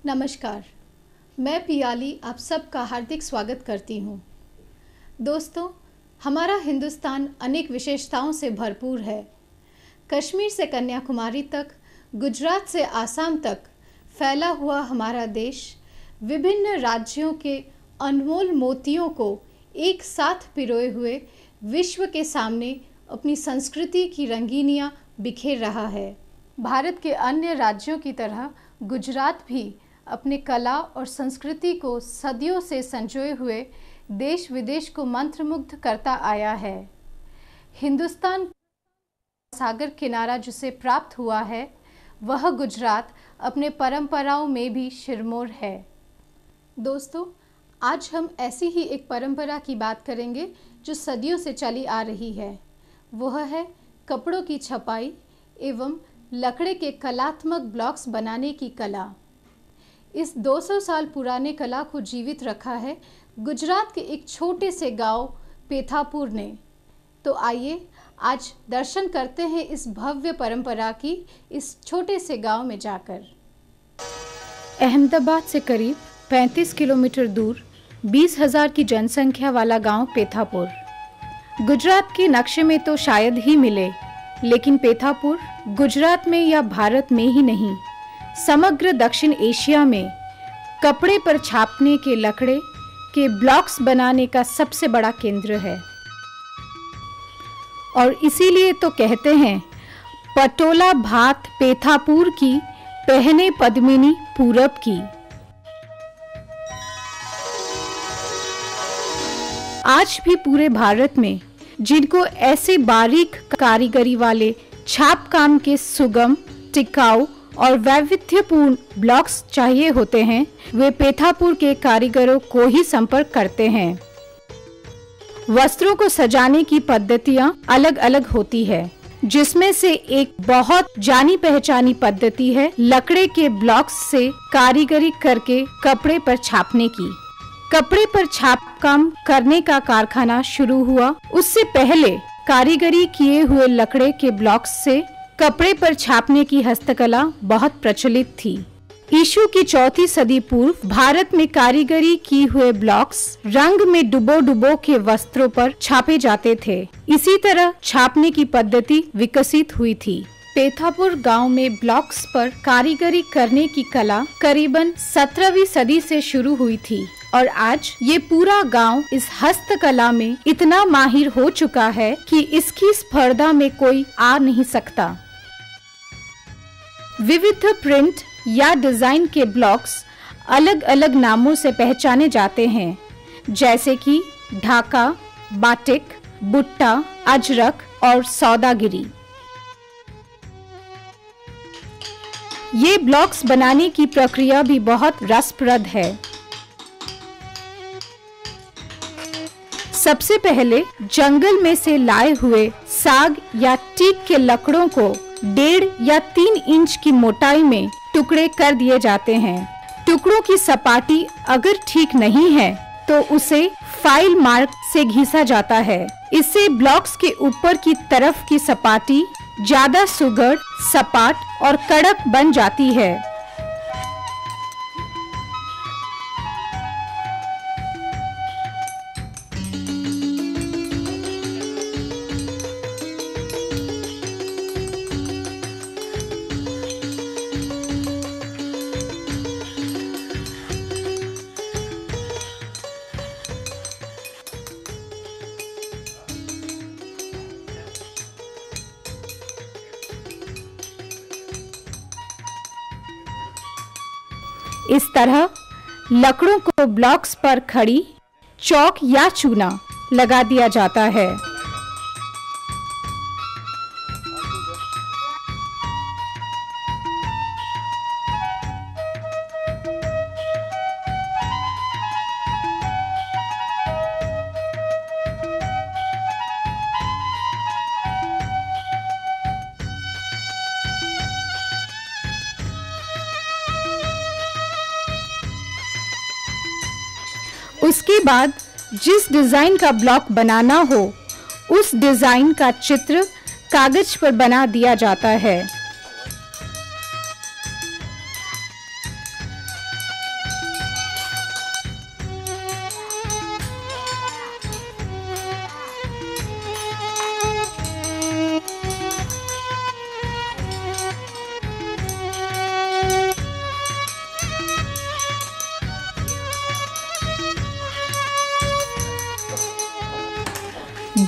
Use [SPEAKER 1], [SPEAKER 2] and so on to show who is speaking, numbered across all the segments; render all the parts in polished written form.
[SPEAKER 1] नमस्कार, मैं पियाली आप सबका हार्दिक स्वागत करती हूँ। दोस्तों, हमारा हिंदुस्तान अनेक विशेषताओं से भरपूर है। कश्मीर से कन्याकुमारी तक, गुजरात से आसाम तक फैला हुआ हमारा देश विभिन्न राज्यों के अनमोल मोतियों को एक साथ पिरोए हुए विश्व के सामने अपनी संस्कृति की रंगीनियाँ बिखेर रहा है। भारत के अन्य राज्यों की तरह गुजरात भी अपने कला और संस्कृति को सदियों से संजोए हुए देश विदेश को मंत्रमुग्ध करता आया है। हिंदुस्तान सागर किनारा जिसे प्राप्त हुआ है, वह गुजरात अपने परंपराओं में भी सिरमौर है। दोस्तों, आज हम ऐसी ही एक परंपरा की बात करेंगे जो सदियों से चली आ रही है। वह है कपड़ों की छपाई एवं लकड़े के कलात्मक ब्लॉक्स बनाने की कला। इस 200 साल पुराने कला को जीवित रखा है गुजरात के एक छोटे से गांव पेथापुर ने। तो आइए आज दर्शन करते हैं इस भव्य परंपरा की इस छोटे से गांव में जाकर। अहमदाबाद से करीब 35 किलोमीटर दूर 20,000 की जनसंख्या वाला गांव पेथापुर गुजरात के नक्शे में तो शायद ही मिले, लेकिन पेथापुर गुजरात में या भारत में ही नहीं, समग्र दक्षिण एशिया में कपड़े पर छापने के लकड़े के ब्लॉक्स बनाने का सबसे बड़ा केंद्र है। और इसीलिए तो कहते हैं, पटोला भात पेथापुर की, पहने पद्मिनी पूरब की। आज भी पूरे भारत में जिनको ऐसे बारीक कारीगरी वाले छाप काम के सुगम, टिकाऊ और वैविध्यपूर्ण ब्लॉक्स चाहिए होते हैं, वे पेथापुर के कारीगरों को ही संपर्क करते हैं। वस्त्रों को सजाने की पद्धतियां अलग अलग होती है, जिसमें से एक बहुत जानी पहचानी पद्धति है लकड़े के ब्लॉक्स से कारीगरी करके कपड़े पर छापने की। कपड़े पर छाप काम करने का कारखाना शुरू हुआ, उससे पहले कारीगरी किए हुए लकड़े के ब्लॉक्स से कपड़े पर छापने की हस्तकला बहुत प्रचलित थी। ईशू की 4वीं सदी पूर्व भारत में कारीगरी की हुए ब्लॉक्स रंग में डुबो के वस्त्रों पर छापे जाते थे। इसी तरह छापने की पद्धति विकसित हुई थी। पेथापुर गांव में ब्लॉक्स पर कारीगरी करने की कला करीबन 17वीं सदी से शुरू हुई थी और आज ये पूरा गांव इस हस्तकला में इतना माहिर हो चुका है कि इसकी स्पर्धा में कोई आ नहीं सकता। विविध प्रिंट या डिजाइन के ब्लॉक्स अलग अलग नामों से पहचाने जाते हैं, जैसे कि ढाका, बाटिक, बुट्टा, अजरक और सौदागिरी। ये ब्लॉक्स बनाने की प्रक्रिया भी बहुत रसप्रद है। सबसे पहले जंगल में से लाए हुए साग या टीक के लकड़ों को 1.5 या 3 इंच की मोटाई में टुकड़े कर दिए जाते हैं। टुकड़ों की सपाटी अगर ठीक नहीं है तो उसे फाइल मार्क से घिसा जाता है। इससे ब्लॉक्स के ऊपर की तरफ की सपाटी ज्यादा सुघड़, सपाट और कड़क बन जाती है। इस तरह लकड़ों को ब्लॉक्स पर खड़ी चौक या चूना लगा दिया जाता है। उसके बाद जिस डिजाइन का ब्लॉक बनाना हो, उस डिजाइन का चित्र कागज पर बना दिया जाता है।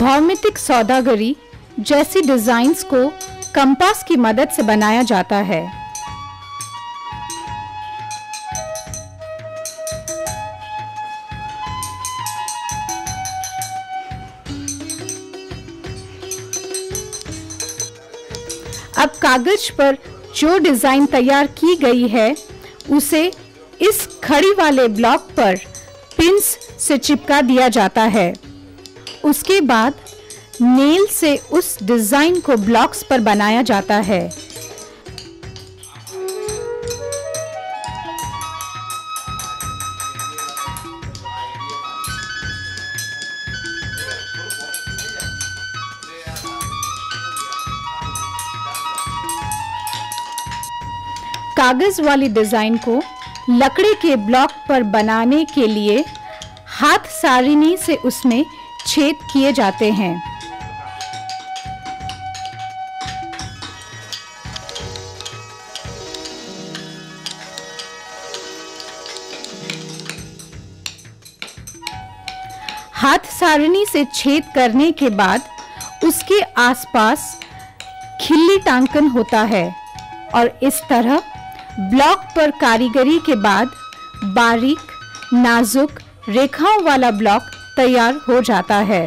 [SPEAKER 1] भौमितिक सौदागरी जैसी डिजाइन्स को कंपास की मदद से बनाया जाता है। अब कागज पर जो डिजाइन तैयार की गई है उसे इस खड़ी वाले ब्लॉक पर पिंस से चिपका दिया जाता है। उसके बाद नेल से उस डिजाइन को ब्लॉक्स पर बनाया जाता है। कागज वाली डिजाइन को लकड़ी के ब्लॉक पर बनाने के लिए हाथ सारिणी से उसमें छेद किए जाते हैं। हाथ सारिणी से छेद करने के बाद उसके आसपास खिल्ली टांकन होता है और इस तरह ब्लॉक पर कारीगरी के बाद बारीक नाजुक रेखाओं वाला ब्लॉक तैयार हो जाता है।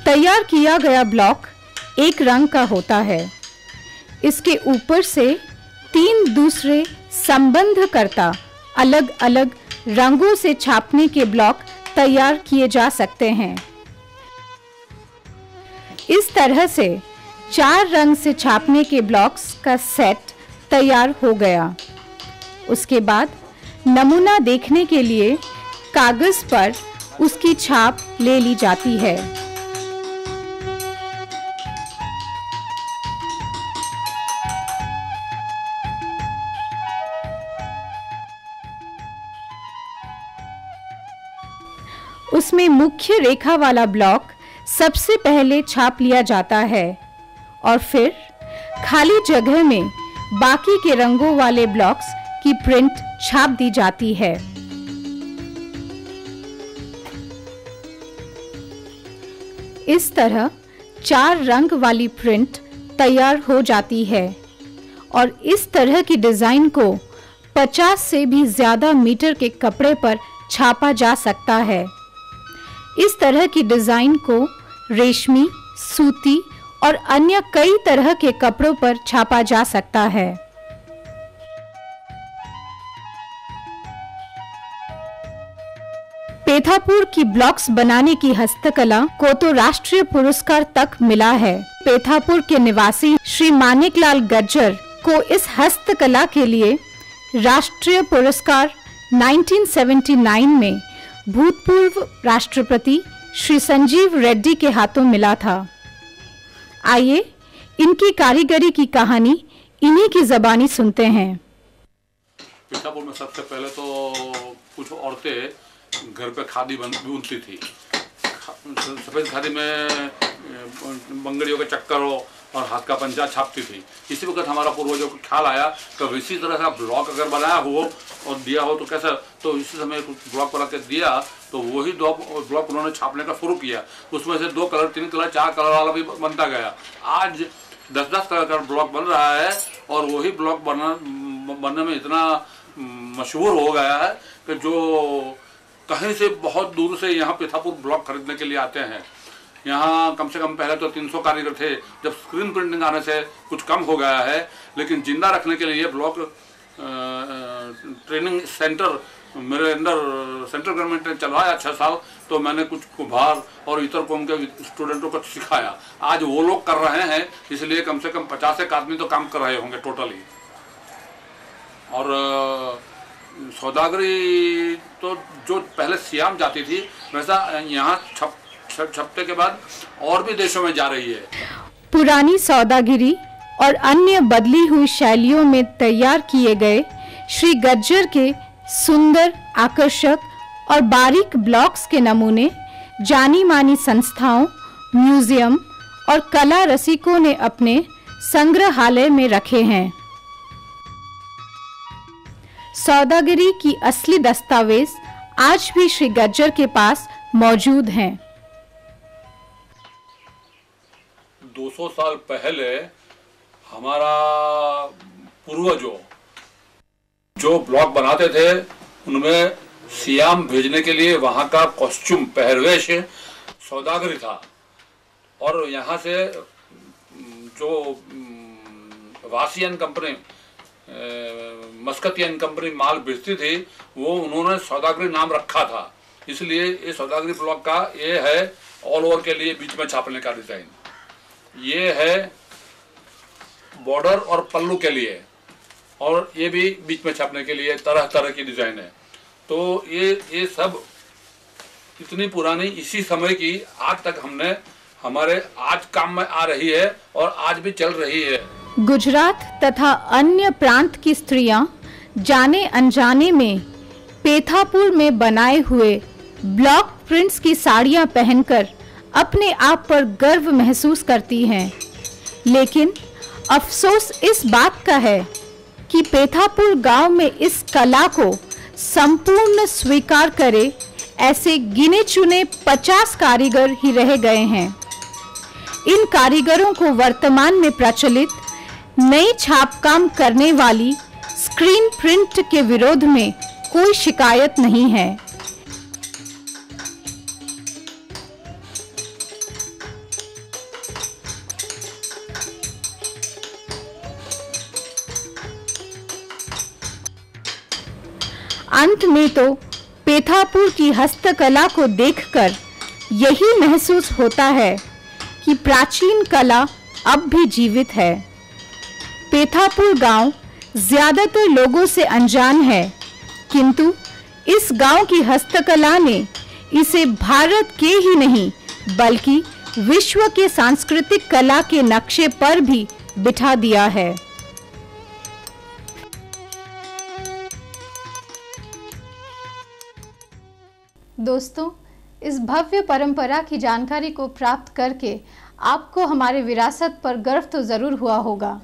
[SPEAKER 1] तैयार किया गया ब्लॉक एक रंग का होता है। इसके ऊपर से 3 दूसरे संबंधकर्ता अलग-अलग रंगों से छापने के ब्लॉक तैयार किए जा सकते हैं। इस तरह से 4 रंग से छापने के ब्लॉक्स का सेट तैयार हो गया। उसके बाद नमूना देखने के लिए कागज पर उसकी छाप ले ली जाती है। उसमें मुख्य रेखा वाला ब्लॉक सबसे पहले छाप लिया जाता है और फिर खाली जगह में बाकी के रंगों वाले ब्लॉक्स की प्रिंट छाप दी जाती है। इस तरह 4 रंग वाली प्रिंट तैयार हो जाती है और इस तरह की डिजाइन को 50 से भी ज्यादा मीटर के कपड़े पर छापा जा सकता है। इस तरह की डिजाइन को रेशमी, सूती और अन्य कई तरह के कपड़ों पर छापा जा सकता है। पेथापुर की ब्लॉक्स बनाने की हस्तकला को तो राष्ट्रीय पुरस्कार तक मिला है। पेथापुर के निवासी श्री मानिकलाल गज्जर को इस हस्तकला के लिए राष्ट्रीय पुरस्कार 1979 में भूतपूर्व राष्ट्रपति श्री संजीव रेड्डी के हाथों मिला था। आइए इनकी कारीगरी की कहानी इन्हीं की ज़बानी सुनते हैं।
[SPEAKER 2] पेथापुर में सबसे पहले तो कुछ औरतें घर पे खादी बुनती थी। सफ़ेद खादी में बंगड़ियों के चक्कर हो और हाथ का पंजा छापती थी। इसी वक्त हमारा पूर्वजों को ख्याल आया कि इसी तरह से ब्लॉक अगर बनाया हो और दिया हो तो कैसा, तो इसी समय ब्लॉक बना के दिया तो वही दो ब्लॉक उन्होंने छापने का शुरू किया। उसमें से 2 कलर, 3 कलर, 4 कलर वाला भी बनता गया। आज 10-10 कलर का ब्लॉक बन रहा है और वही ब्लॉक बनने में इतना मशहूर हो गया है कि जो कहीं से बहुत दूर से यहाँ पीथापुर ब्लॉक खरीदने के लिए आते हैं। यहाँ कम से कम पहले तो 300 कारीगर थे, जब स्क्रीन प्रिंटिंग आने से कुछ कम हो गया है, लेकिन जिंदा रखने के लिए ब्लॉक ट्रेनिंग सेंटर मेरे अंदर सेंट्रल गवर्नमेंट ने चलवाया 6 साल। तो मैंने कुछ कुम्हार और इतर कौम के स्टूडेंटों को सिखाया। आज वो लोग कर रहे हैं, इसलिए कम से कम 50 आदमी तो काम कर रहे होंगे टोटली। और सौदागरी तो जो पहले सियाम जाती थी, वैसा यहाँ छपते के बाद और भी देशों में जा रही है।
[SPEAKER 1] पुरानी सौदागिरी और अन्य बदली हुई शैलियों में तैयार किए गए श्री गज्जर के सुंदर, आकर्षक और बारीक ब्लॉक्स के नमूने जानी मानी संस्थाओं, म्यूजियम और कला रसिकों ने अपने संग्रहालय में रखे हैं। सौदागिरी की असली दस्तावेज आज भी श्री गज्जर के पास मौजूद हैं।
[SPEAKER 2] 200 साल पहले हमारा पूर्वजों जो ब्लॉक बनाते थे, उनमें सियाम भेजने के लिए वहाँ का कॉस्ट्यूम, पहरवेश सौदागरी था। और यहाँ से जो वासियन कंपनी, मस्कतियन कंपनी माल बेचती थी, वो उन्होंने सौदागरी नाम रखा था। इसलिए ये सौदागरी ब्लॉक का ये है ऑल ओवर के लिए बीच में छापने का डिजाइन। ये है बॉर्डर और पल्लू के लिए, और ये भी बीच में छापने के लिए तरह तरह की डिजाइन है। तो ये सब इतनी पुरानी, इसी समय की आज तक हमने हमारे आज काम में आ रही है और आज भी चल रही है।
[SPEAKER 1] गुजरात तथा अन्य प्रांत की स्त्रियां जाने अनजाने में पेथापुर में बनाए हुए ब्लॉक प्रिंट्स की साड़ियां पहनकर अपने आप पर गर्व महसूस करती हैं। लेकिन अफसोस इस बात का है कि पेथापुर गांव में इस कला को संपूर्ण स्वीकार करे ऐसे गिने चुने 50 कारीगर ही रह गए हैं। इन कारीगरों को वर्तमान में प्रचलित नई छापकाम करने वाली स्क्रीन प्रिंट के विरोध में कोई शिकायत नहीं है। अंत में तो पेथापुर की हस्तकला को देखकर यही महसूस होता है कि प्राचीन कला अब भी जीवित है। पेथापुर गांव ज्यादातर लोगों से अनजान है, किंतु इस गांव की हस्तकला ने इसे भारत के ही नहीं बल्कि विश्व के सांस्कृतिक कला के नक्शे पर भी बिठा दिया है। दोस्तों, इस भव्य परंपरा की जानकारी को प्राप्त करके आपको हमारे विरासत पर गर्व तो ज़रूर हुआ होगा।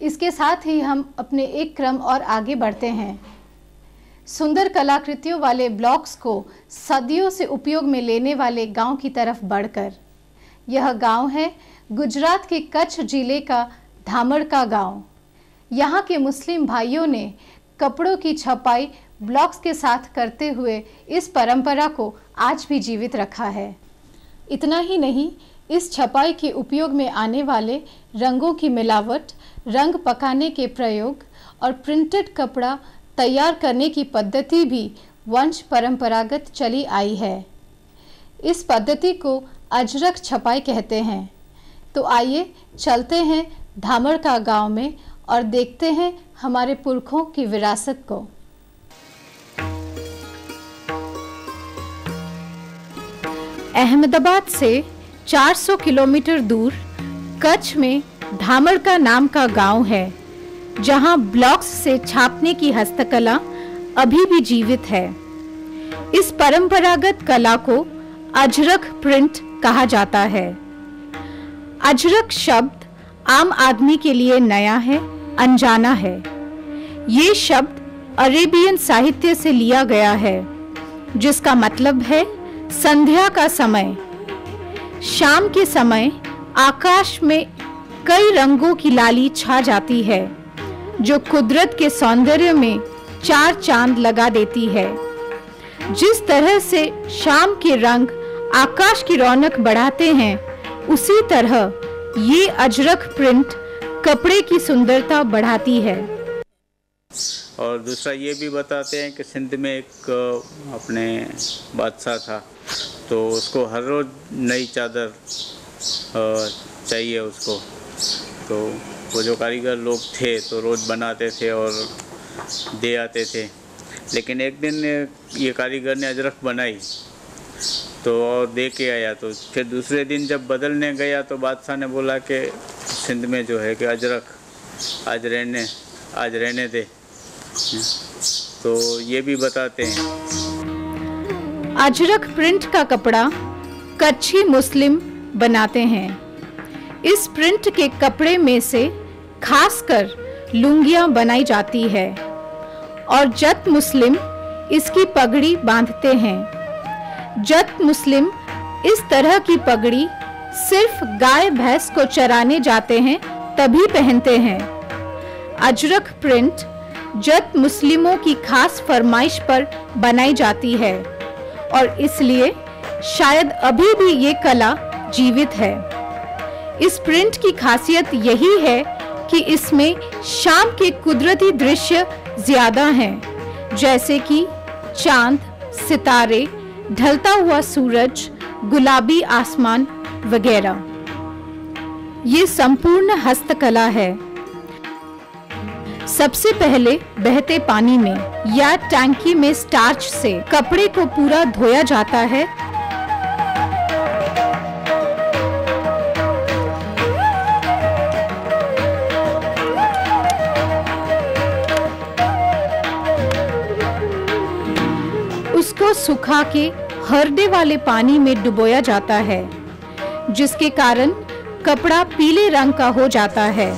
[SPEAKER 1] इसके साथ ही हम अपने एक क्रम और आगे बढ़ते हैं। सुंदर कलाकृतियों वाले ब्लॉक्स को सदियों से उपयोग में लेने वाले गांव की तरफ बढ़कर, यह गांव है गुजरात के कच्छ जिले का धामड़ का गांव। यहाँ के मुस्लिम भाइयों ने कपड़ों की छपाई ब्लॉक्स के साथ करते हुए इस परंपरा को आज भी जीवित रखा है। इतना ही नहीं, इस छपाई के उपयोग में आने वाले रंगों की मिलावट, रंग पकाने के प्रयोग और प्रिंटेड कपड़ा तैयार करने की पद्धति भी वंश परंपरागत चली आई है। इस पद्धति को अजरक छपाई कहते हैं। तो आइए चलते हैं धामड़ का गांव में और देखते हैं हमारे पुरखों की विरासत को। अहमदाबाद से 400 किलोमीटर दूर कच्छ में धामड़ का नाम का गांव है, जहां ब्लॉक्स से छापने की हस्तकला अभी भी जीवित है। इस परंपरागत कला को अजरक प्रिंट कहा जाता है। अजरक शब्द आम आदमी के लिए नया है, अनजाना है। ये शब्द अरेबियन साहित्य से लिया गया है, जिसका मतलब है संध्या का समय। शाम के समय आकाश में कई रंगों की लाली छा जाती है, जो कुदरत के सौंदर्य में चार चांद लगा देती है। जिस तरह से शाम के रंग आकाश की रौनक बढ़ाते हैं, उसी तरह ये अजरक प्रिंट कपड़े की सुंदरता बढ़ाती है।
[SPEAKER 3] और दूसरा ये भी बताते हैं कि सिंध में एक अपने बादशाह था, तो उसको हर रोज़ नई चादर चाहिए उसको। तो वो जो कारीगर लोग थे तो रोज़ बनाते थे और दे आते थे। लेकिन एक दिन ये कारीगर ने अजरक बनाई तो और दे के आया, तो फिर दूसरे दिन जब बदलने गया तो बादशाह ने बोला कि सिंध में जो है कि अजरक आज रहने दे। तो ये भी बताते हैं।
[SPEAKER 1] अजरक प्रिंट का कपड़ा कच्छी मुस्लिम बनाते हैं। इस प्रिंट के कपड़े में से खासकर लुंगियां बनाई जाती है और जत मुस्लिम इसकी पगड़ी बांधते हैं। जत मुस्लिम इस तरह की पगड़ी सिर्फ गाय भैंस को चराने जाते हैं तभी पहनते हैं। अजरक प्रिंट जत मुस्लिमों की खास फरमाइश पर बनाई जाती है और इसलिए शायद अभी भी ये कला जीवित है। इस प्रिंट की खासियत यही है कि इसमें शाम के कुदरती दृश्य ज्यादा हैं, जैसे कि चांद, सितारे, ढलता हुआ सूरज, गुलाबी आसमान वगैरह। ये संपूर्ण हस्तकला है। सबसे पहले बहते पानी में या टैंकी में स्टार्च से कपड़े को पूरा धोया जाता है। उसको सुखा के हरदे वाले पानी में डुबोया जाता है, जिसके कारण कपड़ा पीले रंग का हो जाता है।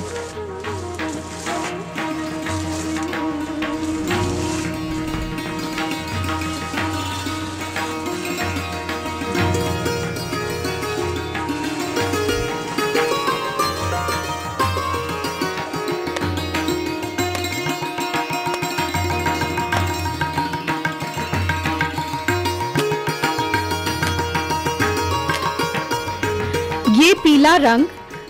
[SPEAKER 1] ये पीला रंग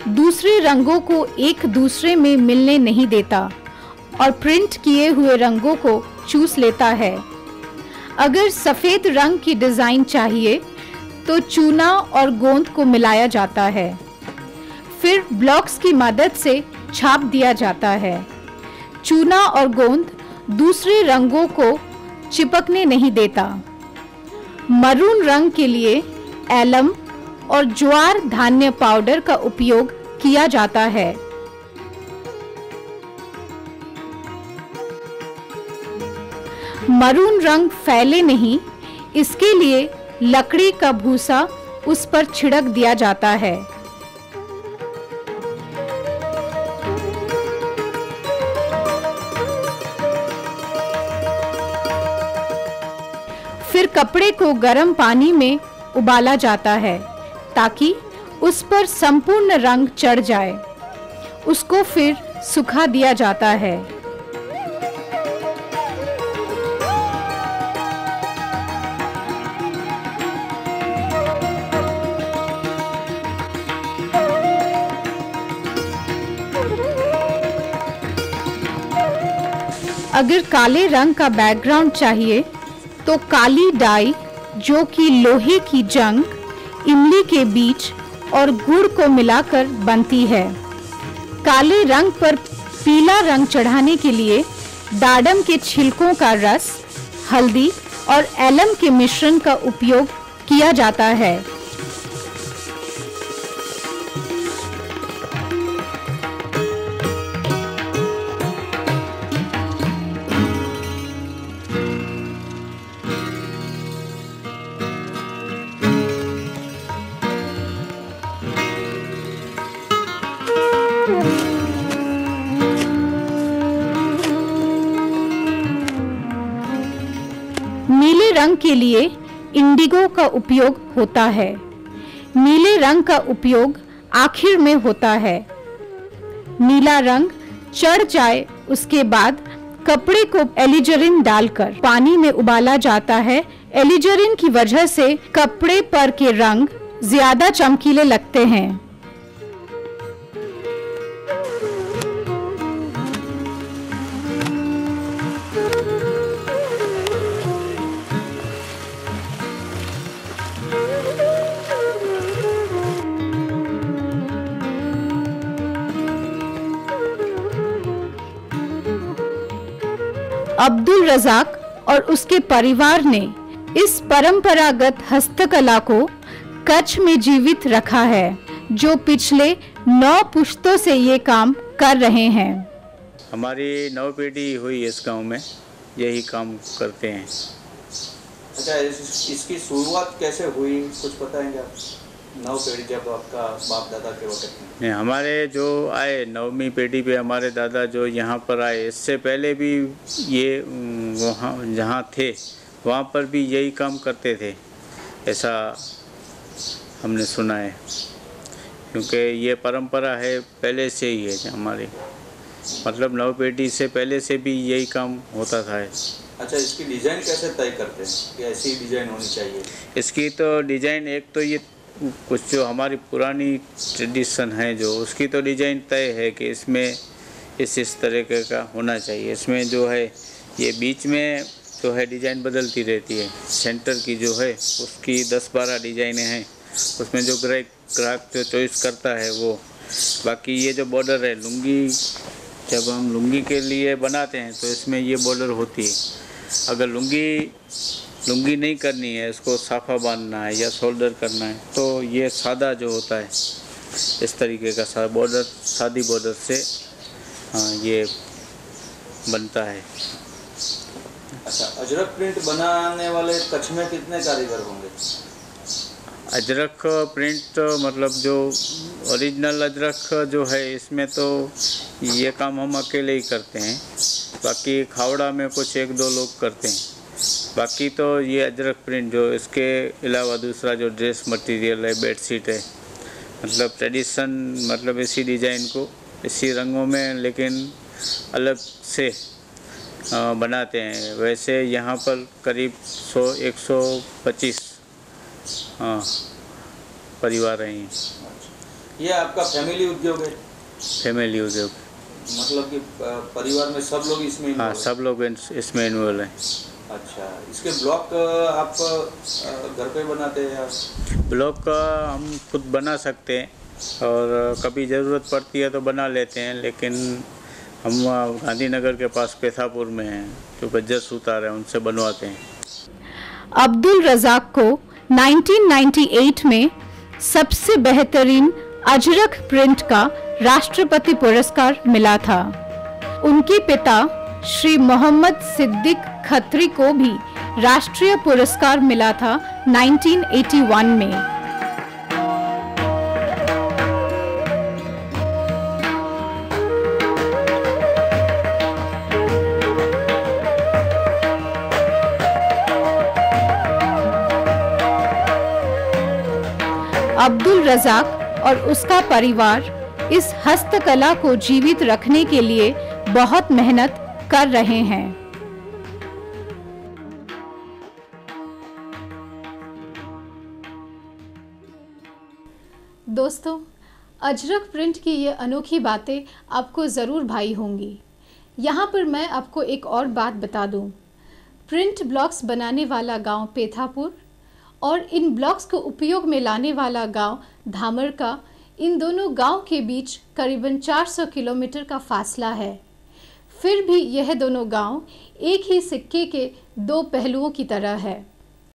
[SPEAKER 1] दूसरे रंगों को एक दूसरे में मिलने नहीं देता और प्रिंट किए हुए रंगों को चूस लेता है। अगर सफेद रंग की डिजाइन चाहिए तो चूना और गोंद को मिलाया जाता है, फिर ब्लॉक्स की मदद से छाप दिया जाता है। चूना और गोंद दूसरे रंगों को चिपकने नहीं देता। मरून रंग के लिए एलम और ज्वार धान्य पाउडर का उपयोग किया जाता है। मरून रंग फैले नहीं, इसके लिए लकड़ी का भूसा उस पर छिड़क दिया जाता है। फिर कपड़े को गर्म पानी में उबाला जाता है ताकि उस पर संपूर्ण रंग चढ़ जाए। उसको फिर सुखा दिया जाता है। अगर काले रंग का बैकग्राउंड चाहिए तो काली डाई, जो कि लोहे की जंग, इमली के बीज और गुड़ को मिलाकर बनती है। काले रंग पर पीला रंग चढ़ाने के लिए दाडम के छिलकों का रस, हल्दी और एलम के मिश्रण का उपयोग किया जाता है। रंग के लिए इंडिगो का उपयोग होता है। नीले रंग का उपयोग आखिर में होता है। नीला रंग चढ़ जाए उसके बाद कपड़े को एलिजरिन डालकर पानी में उबाला जाता है। एलिजरिन की वजह से कपड़े पर के रंग ज्यादा चमकीले लगते हैं। अब्दुल रज़ाक और उसके परिवार ने इस परंपरागत हस्तकला को कच्छ में जीवित रखा है, जो पिछले 9 पुश्तों से ये काम कर रहे हैं।
[SPEAKER 3] हमारी 9 पीढ़ी हुई इस गांव में यही काम करते हैं।
[SPEAKER 4] अच्छा, इसकी शुरुआत कैसे हुई, कुछ बताएंगे आप? 9 पीढ़ी जब आपका बाप दादा के वक्त में?
[SPEAKER 3] नहीं, हमारे जो आए 9वीं पीढ़ी पे हमारे दादा जो यहाँ पर आए, इससे पहले भी ये वहाँ जहाँ थे वहाँ पर भी यही काम करते थे, ऐसा हमने सुना है। क्योंकि ये परंपरा है पहले से ही है हमारी, मतलब 9 पीढ़ी से पहले से भी यही काम होता था।
[SPEAKER 4] अच्छा, इसकी डिज़ाइन कैसे तय करते हैं कि ऐसी डिज़ाइन होनी चाहिए?
[SPEAKER 3] इसकी तो डिज़ाइन एक तो ये कुछ जो हमारी पुरानी ट्रेडिशन है जो उसकी तो डिज़ाइन तय है कि इसमें इस तरीके का होना चाहिए। इसमें जो है ये बीच में जो है डिज़ाइन बदलती रहती है। सेंटर की जो है उसकी 10-12 डिज़ाइनें हैं, उसमें जो ग्राहक जो चॉइस करता है वो। बाकी ये जो बॉर्डर है लुंगी, जब हम लुंगी के लिए बनाते हैं तो इसमें ये बॉर्डर होती है। अगर लुंगी नहीं करनी है, इसको साफा बांधना है या शोल्डर करना है, तो ये सादा जो होता है इस तरीके का बॉर्डर, सादी बॉर्डर से ये बनता है।
[SPEAKER 4] अच्छा, अजरक प्रिंट बनाने वाले कच्छ में कितने कारीगर होंगे?
[SPEAKER 3] अजरक प्रिंट मतलब जो ओरिजिनल अजरक जो है इसमें तो ये काम हम अकेले ही करते हैं। बाकी खावड़ा में कुछ 1-2 लोग करते हैं। बाकी तो ये अजरक प्रिंट जो, इसके अलावा दूसरा जो ड्रेस मटेरियल है, बेडशीट है, मतलब ट्रेडिशन, मतलब इसी डिज़ाइन को इसी रंगों में लेकिन अलग से बनाते हैं। वैसे यहाँ पर करीब 100-125 परिवार हैं।
[SPEAKER 4] ये आपका फैमिली उद्योग है?
[SPEAKER 3] फैमिली उद्योग,
[SPEAKER 4] मतलब कि परिवार में सब लोग इसमें?
[SPEAKER 3] हाँ, सब लोग इसमें इन्वॉल्व हैं।
[SPEAKER 4] अच्छा, इसके ब्लॉक आप घर पे बनाते हैं?
[SPEAKER 3] ब्लॉक हम खुद बना सकते हैं और कभी ज़रूरत पड़ती है तो बना लेते हैं, लेकिन हम गांधीनगर के पास पेथापुर में हैं जो गज्जर सूतार है, उनसे बनवाते हैं।
[SPEAKER 1] अब्दुल रज़ाक को 1998 में सबसे बेहतरीन अजरक प्रिंट का राष्ट्रपति पुरस्कार मिला था। उनके पिता श्री मोहम्मद सिद्दीक खत्री को भी राष्ट्रीय पुरस्कार मिला था 1981 में। अब्दुल रज़ाक और उसका परिवार इस हस्तकला को जीवित रखने के लिए बहुत मेहनत कर रहे हैं। दोस्तों, अजरक प्रिंट की ये अनोखी बातें आपको ज़रूर भाई होंगी। यहाँ पर मैं आपको एक और बात बता दूँ। प्रिंट ब्लॉक्स बनाने वाला गांव पेथापुर और इन ब्लॉक्स को उपयोग में लाने वाला गांव धामरका, इन दोनों गांव के बीच करीबन 400 किलोमीटर का फासला है। फिर भी यह दोनों गांव एक ही सिक्के के 2 पहलुओं की तरह है।